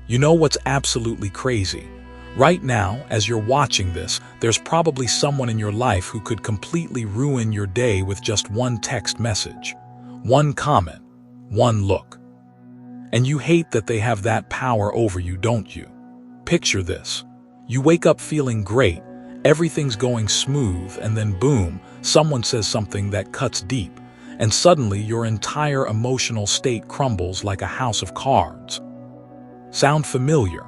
You know what's absolutely crazy? Right now, as you're watching this, there's probably someone in your life who could completely ruin your day with just one text message, one comment, one look. And you hate that they have that power over you, don't you? Picture this. You wake up feeling great, everything's going smooth, and then boom, someone says something that cuts deep, and suddenly your entire emotional state crumbles like a house of cards. Sound familiar?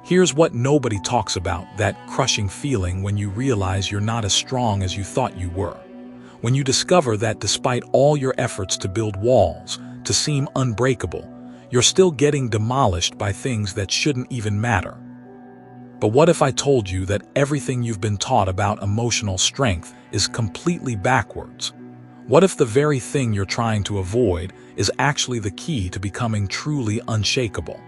Here's what nobody talks about, that crushing feeling when you realize you're not as strong as you thought you were. When you discover that despite all your efforts to build walls, to seem unbreakable, you're still getting demolished by things that shouldn't even matter. But what if I told you that everything you've been taught about emotional strength is completely backwards? What if the very thing you're trying to avoid is actually the key to becoming truly unshakable?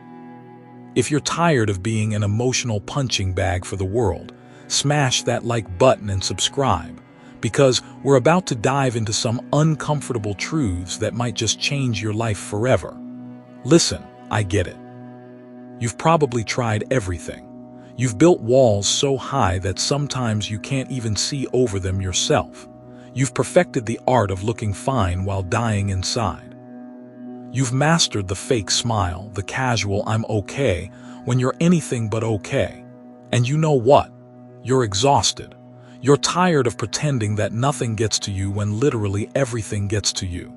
If you're tired of being an emotional punching bag for the world, smash that like button and subscribe, because we're about to dive into some uncomfortable truths that might just change your life forever. Listen, I get it. You've probably tried everything. You've built walls so high that sometimes you can't even see over them yourself. You've perfected the art of looking fine while dying inside. You've mastered the fake smile, the casual "I'm okay" when you're anything but okay. And you know what? You're exhausted. You're tired of pretending that nothing gets to you when literally everything gets to you.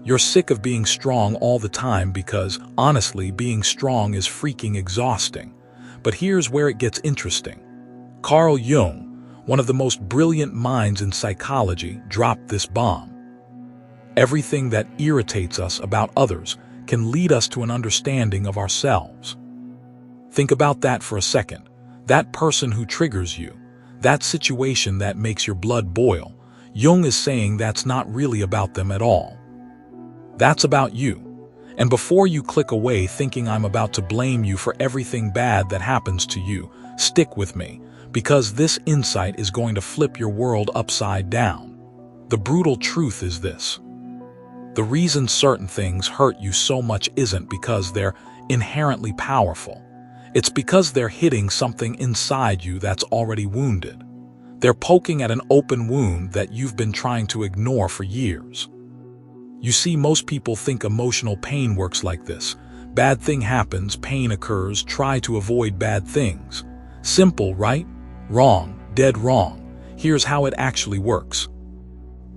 You're sick of being strong all the time because, honestly, being strong is freaking exhausting. But here's where it gets interesting. Carl Jung, one of the most brilliant minds in psychology, dropped this bomb. Everything that irritates us about others can lead us to an understanding of ourselves. Think about that for a second. That person who triggers you, that situation that makes your blood boil, Jung is saying that's not really about them at all. That's about you. And before you click away thinking I'm about to blame you for everything bad that happens to you, stick with me, because this insight is going to flip your world upside down. The brutal truth is this. The reason certain things hurt you so much isn't because they're inherently powerful. It's because they're hitting something inside you that's already wounded. They're poking at an open wound that you've been trying to ignore for years. You see, most people think emotional pain works like this. Bad thing happens, pain occurs, try to avoid bad things. Simple, right? Wrong, dead wrong. Here's how it actually works.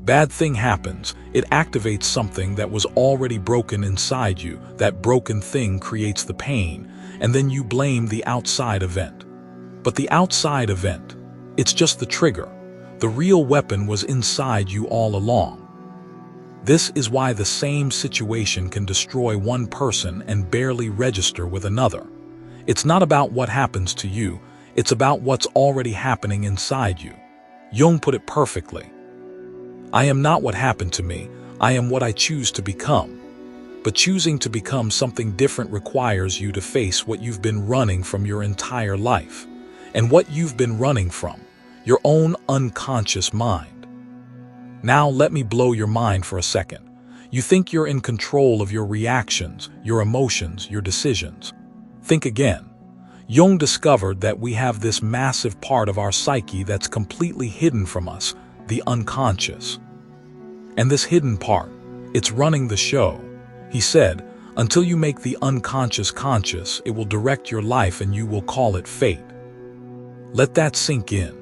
Bad thing happens, it activates something that was already broken inside you. That broken thing creates the pain, and then you blame the outside event. But the outside event, it's just the trigger. The real weapon was inside you all along. This is why the same situation can destroy one person and barely register with another. It's not about what happens to you, it's about what's already happening inside you. Jung put it perfectly. I am not what happened to me, I am what I choose to become. But choosing to become something different requires you to face what you've been running from your entire life. And what you've been running from, your own unconscious mind. Now let me blow your mind for a second. You think you're in control of your reactions, your emotions, your decisions. Think again. Jung discovered that we have this massive part of our psyche that's completely hidden from us, the unconscious. And this hidden part, it's running the show. He said, until you make the unconscious conscious, it will direct your life and you will call it fate. Let that sink in.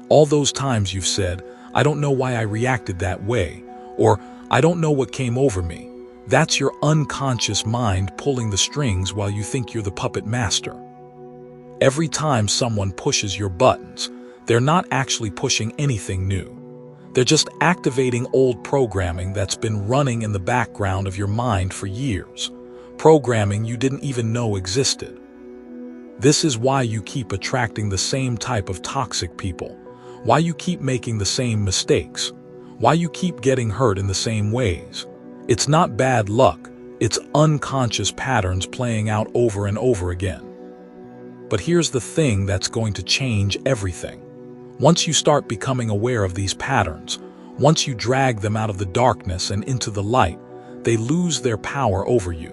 All those times you've said, I don't know why I reacted that way, or I don't know what came over me. That's your unconscious mind pulling the strings while you think you're the puppet master. Every time someone pushes your buttons, they're not actually pushing anything new. They're just activating old programming that's been running in the background of your mind for years, programming you didn't even know existed. This is why you keep attracting the same type of toxic people, why you keep making the same mistakes, why you keep getting hurt in the same ways. It's not bad luck, it's unconscious patterns playing out over and over again. But here's the thing that's going to change everything. Once you start becoming aware of these patterns, once you drag them out of the darkness and into the light, they lose their power over you.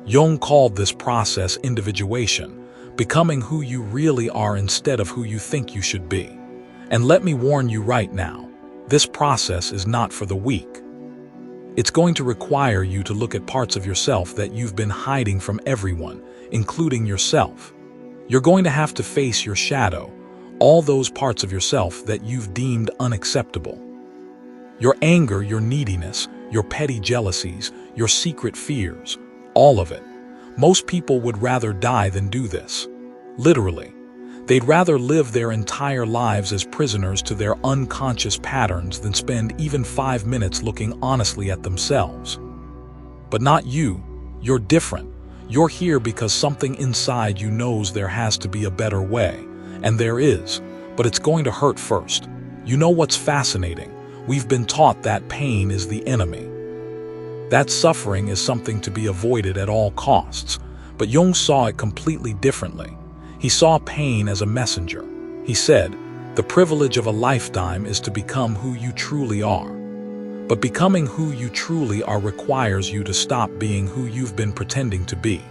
Jung called this process individuation, becoming who you really are instead of who you think you should be. And let me warn you right now, this process is not for the weak. It's going to require you to look at parts of yourself that you've been hiding from everyone, including yourself. You're going to have to face your shadow, all those parts of yourself that you've deemed unacceptable. Your anger, your neediness, your petty jealousies, your secret fears, all of it. Most people would rather die than do this. Literally. They'd rather live their entire lives as prisoners to their unconscious patterns than spend even 5 minutes looking honestly at themselves. But not you. You're different. You're here because something inside you knows there has to be a better way. And there is. But it's going to hurt first. You know what's fascinating? We've been taught that pain is the enemy. That suffering is something to be avoided at all costs. But Jung saw it completely differently. He saw pain as a messenger. He said, the privilege of a lifetime is to become who you truly are. But becoming who you truly are requires you to stop being who you've been pretending to be.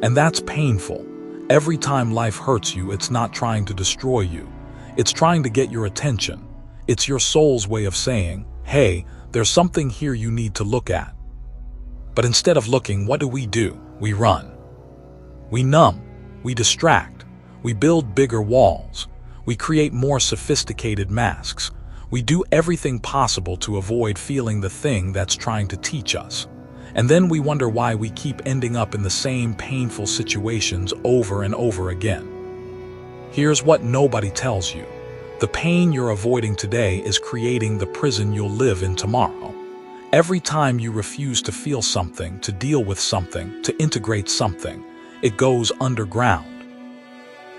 And that's painful. Every time life hurts you, it's not trying to destroy you. It's trying to get your attention. It's your soul's way of saying, hey, there's something here you need to look at. But instead of looking, what do? We run. We numb. We distract. We build bigger walls. We create more sophisticated masks. We do everything possible to avoid feeling the thing that's trying to teach us. And then we wonder why we keep ending up in the same painful situations over and over again. Here's what nobody tells you. The pain you're avoiding today is creating the prison you'll live in tomorrow. Every time you refuse to feel something, to deal with something, to integrate something, it goes underground.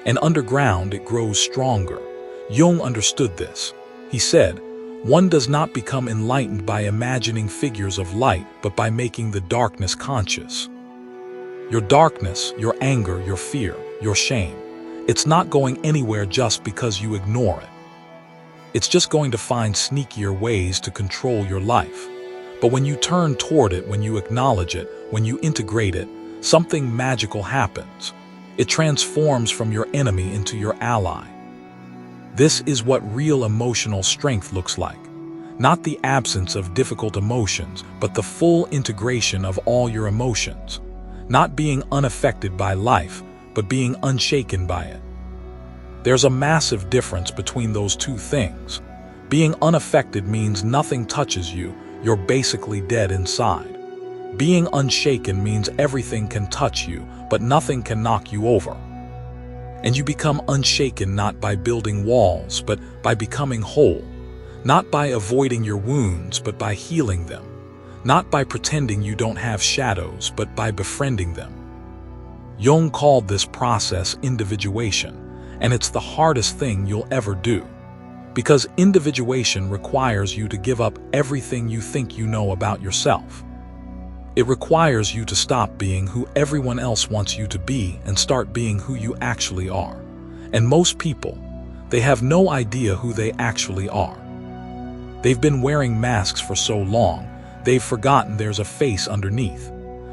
And underground, it grows stronger. Jung understood this. He said, one does not become enlightened by imagining figures of light, but by making the darkness conscious. Your darkness, your anger, your fear, your shame, it's not going anywhere just because you ignore it. It's just going to find sneakier ways to control your life. But when you turn toward it, when you acknowledge it, when you integrate it, something magical happens. It transforms from your enemy into your ally. This is what real emotional strength looks like. Not the absence of difficult emotions, but the full integration of all your emotions. Not being unaffected by life, but being unshaken by it. There's a massive difference between those two things. Being unaffected means nothing touches you, you're basically dead inside. Being unshaken means everything can touch you, but nothing can knock you over. And you become unshaken not by building walls, but by becoming whole. Not by avoiding your wounds, but by healing them. Not by pretending you don't have shadows, but by befriending them. Jung called this process individuation, and it's the hardest thing you'll ever do. Because individuation requires you to give up everything you think you know about yourself. It requires you to stop being who everyone else wants you to be and start being who you actually are. And most people, they have no idea who they actually are. They've been wearing masks for so long, they've forgotten there's a face underneath.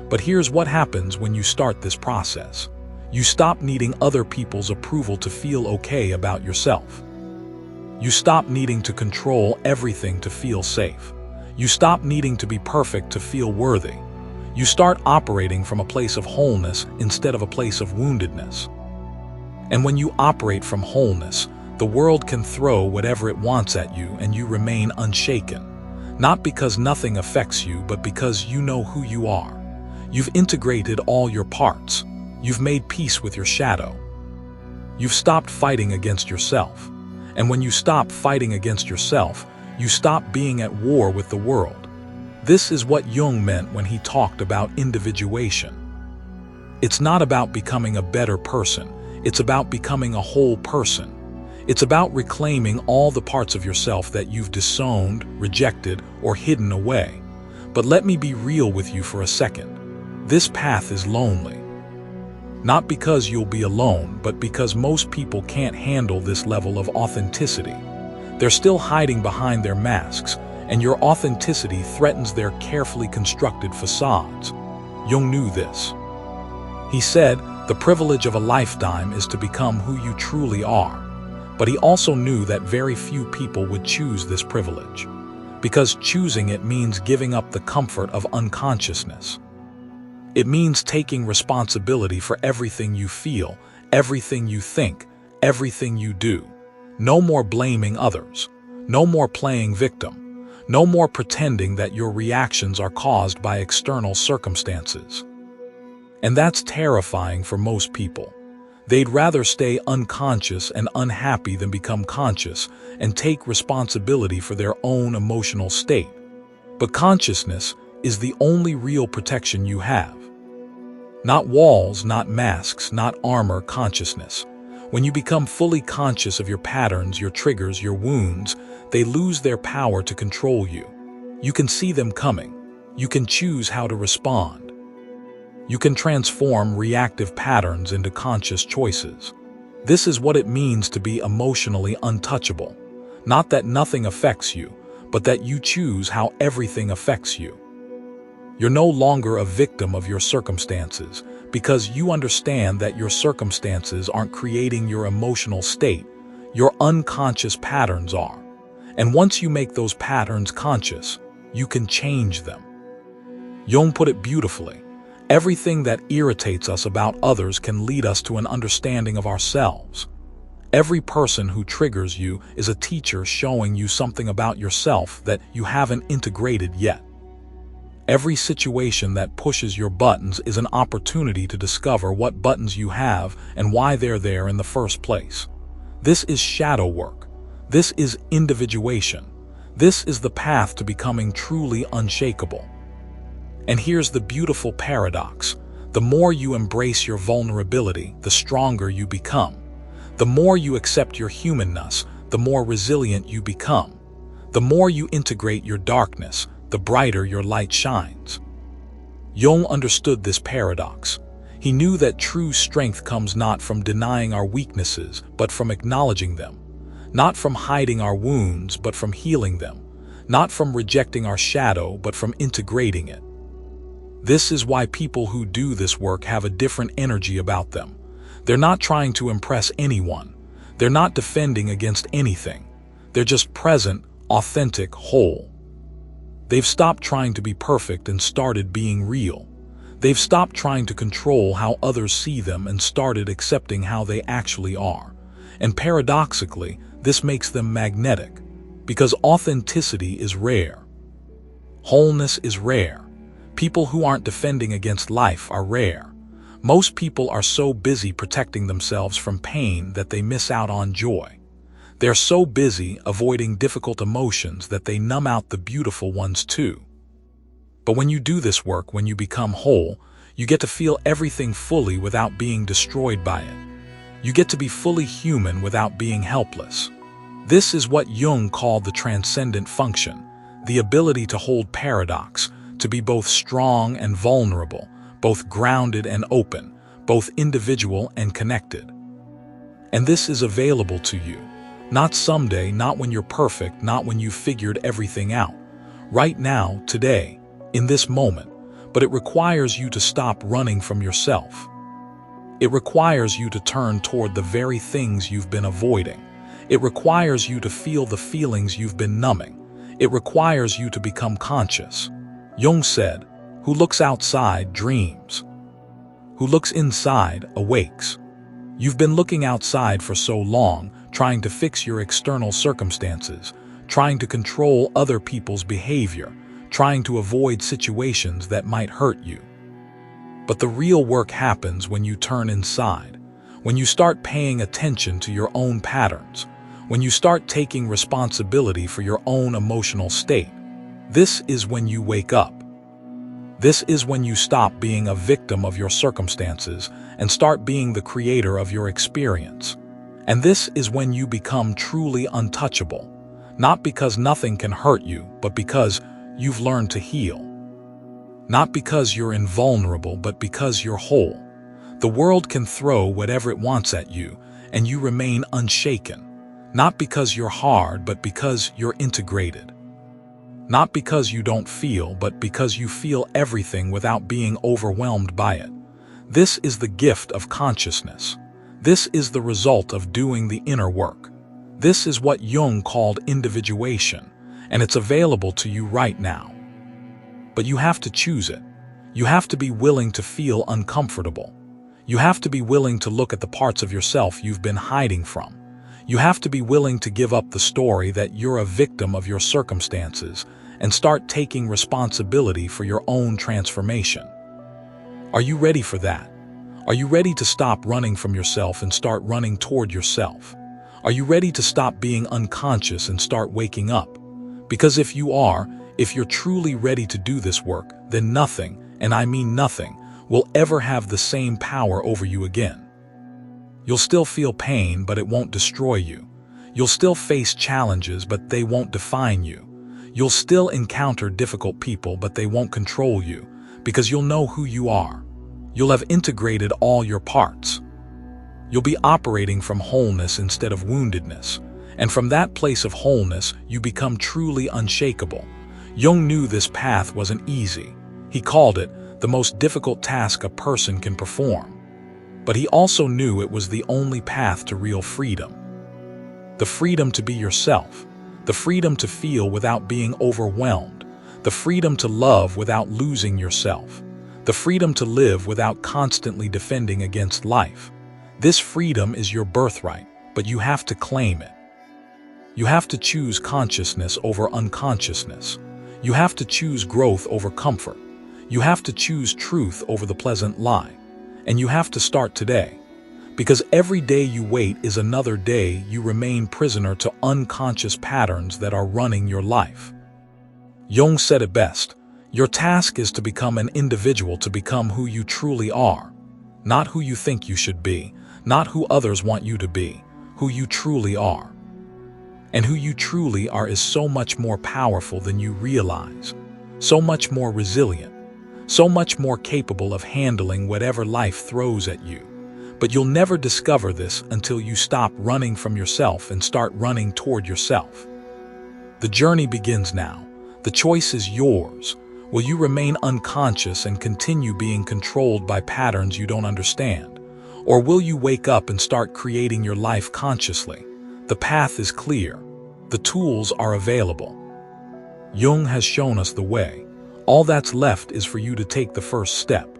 But here's what happens when you start this process. You stop needing other people's approval to feel okay about yourself. You stop needing to control everything to feel safe. You stop needing to be perfect to feel worthy. You start operating from a place of wholeness instead of a place of woundedness. And when you operate from wholeness, the world can throw whatever it wants at you and you remain unshaken. Not because nothing affects you, but because you know who you are. You've integrated all your parts. You've made peace with your shadow. You've stopped fighting against yourself. And when you stop fighting against yourself, you stop being at war with the world. This is what Jung meant when he talked about individuation. It's not about becoming a better person. It's about becoming a whole person. It's about reclaiming all the parts of yourself that you've disowned, rejected, or hidden away. But let me be real with you for a second. This path is lonely. Not because you'll be alone, but because most people can't handle this level of authenticity. They're still hiding behind their masks, and your authenticity threatens their carefully constructed facades. Jung knew this. He said, the privilege of a lifetime is to become who you truly are. But he also knew that very few people would choose this privilege, because choosing it means giving up the comfort of unconsciousness. It means taking responsibility for everything you feel, everything you think, everything you do. No more blaming others. No more playing victim. No more pretending that your reactions are caused by external circumstances. And that's terrifying for most people. They'd rather stay unconscious and unhappy than become conscious and take responsibility for their own emotional state. But consciousness is the only real protection you have. Not walls, not masks, not armor, consciousness. When you become fully conscious of your patterns, your triggers, your wounds, they lose their power to control you. You can see them coming. You can choose how to respond. You can transform reactive patterns into conscious choices. This is what it means to be emotionally untouchable. Not that nothing affects you, but that you choose how everything affects you. You're no longer a victim of your circumstances, because you understand that your circumstances aren't creating your emotional state. Your unconscious patterns are. And once you make those patterns conscious, you can change them. Jung put it beautifully. Everything that irritates us about others can lead us to an understanding of ourselves. Every person who triggers you is a teacher showing you something about yourself that you haven't integrated yet. Every situation that pushes your buttons is an opportunity to discover what buttons you have and why they're there in the first place. This is shadow work. This is individuation. This is the path to becoming truly unshakable. And here's the beautiful paradox. The more you embrace your vulnerability, the stronger you become. The more you accept your humanness, the more resilient you become. The more you integrate your darkness, the brighter your light shines. Jung understood this paradox. He knew that true strength comes not from denying our weaknesses, but from acknowledging them. Not from hiding our wounds, but from healing them. Not from rejecting our shadow, but from integrating it. This is why people who do this work have a different energy about them. They're not trying to impress anyone. They're not defending against anything. They're just present, authentic, whole. They've stopped trying to be perfect and started being real. They've stopped trying to control how others see them and started accepting how they actually are. And paradoxically, this makes them magnetic, because authenticity is rare. Wholeness is rare. People who aren't defending against life are rare. Most people are so busy protecting themselves from pain that they miss out on joy. They're so busy avoiding difficult emotions that they numb out the beautiful ones too. But when you do this work, when you become whole, you get to feel everything fully without being destroyed by it. You get to be fully human without being helpless. This is what Jung called the transcendent function, the ability to hold paradox, to be both strong and vulnerable, both grounded and open, both individual and connected. And this is available to you. Not someday, not when you're perfect, not when you've figured everything out. Right now, today, in this moment, but it requires you to stop running from yourself. It requires you to turn toward the very things you've been avoiding. It requires you to feel the feelings you've been numbing. It requires you to become conscious. Jung said, "Who looks outside dreams. Who looks inside awakes." You've been looking outside for so long, trying to fix your external circumstances, trying to control other people's behavior, trying to avoid situations that might hurt you. But the real work happens when you turn inside, when you start paying attention to your own patterns, when you start taking responsibility for your own emotional state. This is when you wake up. This is when you stop being a victim of your circumstances and start being the creator of your experience. And this is when you become truly untouchable, not because nothing can hurt you, but because you've learned to heal. Not because you're invulnerable, but because you're whole. The world can throw whatever it wants at you, and you remain unshaken. Not because you're hard, but because you're integrated. Not because you don't feel, but because you feel everything without being overwhelmed by it. This is the gift of consciousness. This is the result of doing the inner work. This is what Jung called individuation, and it's available to you right now. But you have to choose it. You have to be willing to feel uncomfortable. You have to be willing to look at the parts of yourself you've been hiding from. You have to be willing to give up the story that you're a victim of your circumstances and start taking responsibility for your own transformation. Are you ready for that? Are you ready to stop running from yourself and start running toward yourself? Are you ready to stop being unconscious and start waking up? Because if you are, if you're truly ready to do this work, then nothing, and I mean nothing, will ever have the same power over you again. You'll still feel pain, but it won't destroy you. You'll still face challenges, but they won't define you. You'll still encounter difficult people, but they won't control you, because you'll know who you are. You'll have integrated all your parts. You'll be operating from wholeness instead of woundedness, and from that place of wholeness, you become truly unshakable. Jung knew this path wasn't easy. He called it the most difficult task a person can perform. But he also knew it was the only path to real freedom. The freedom to be yourself, the freedom to feel without being overwhelmed, the freedom to love without losing yourself, the freedom to live without constantly defending against life. This freedom is your birthright, but you have to claim it. You have to choose consciousness over unconsciousness. You have to choose growth over comfort. You have to choose truth over the pleasant lie. And you have to start today. Because every day you wait is another day you remain prisoner to unconscious patterns that are running your life. Jung said it best, your task is to become an individual, to become who you truly are. Not who you think you should be, not who others want you to be, who you truly are. And who you truly are is so much more powerful than you realize, so much more resilient, so much more capable of handling whatever life throws at you. But you'll never discover this until you stop running from yourself and start running toward yourself. The journey begins now. The choice is yours. Will you remain unconscious and continue being controlled by patterns you don't understand? Or will you wake up and start creating your life consciously? The path is clear. The tools are available. Jung has shown us the way. All that's left is for you to take the first step.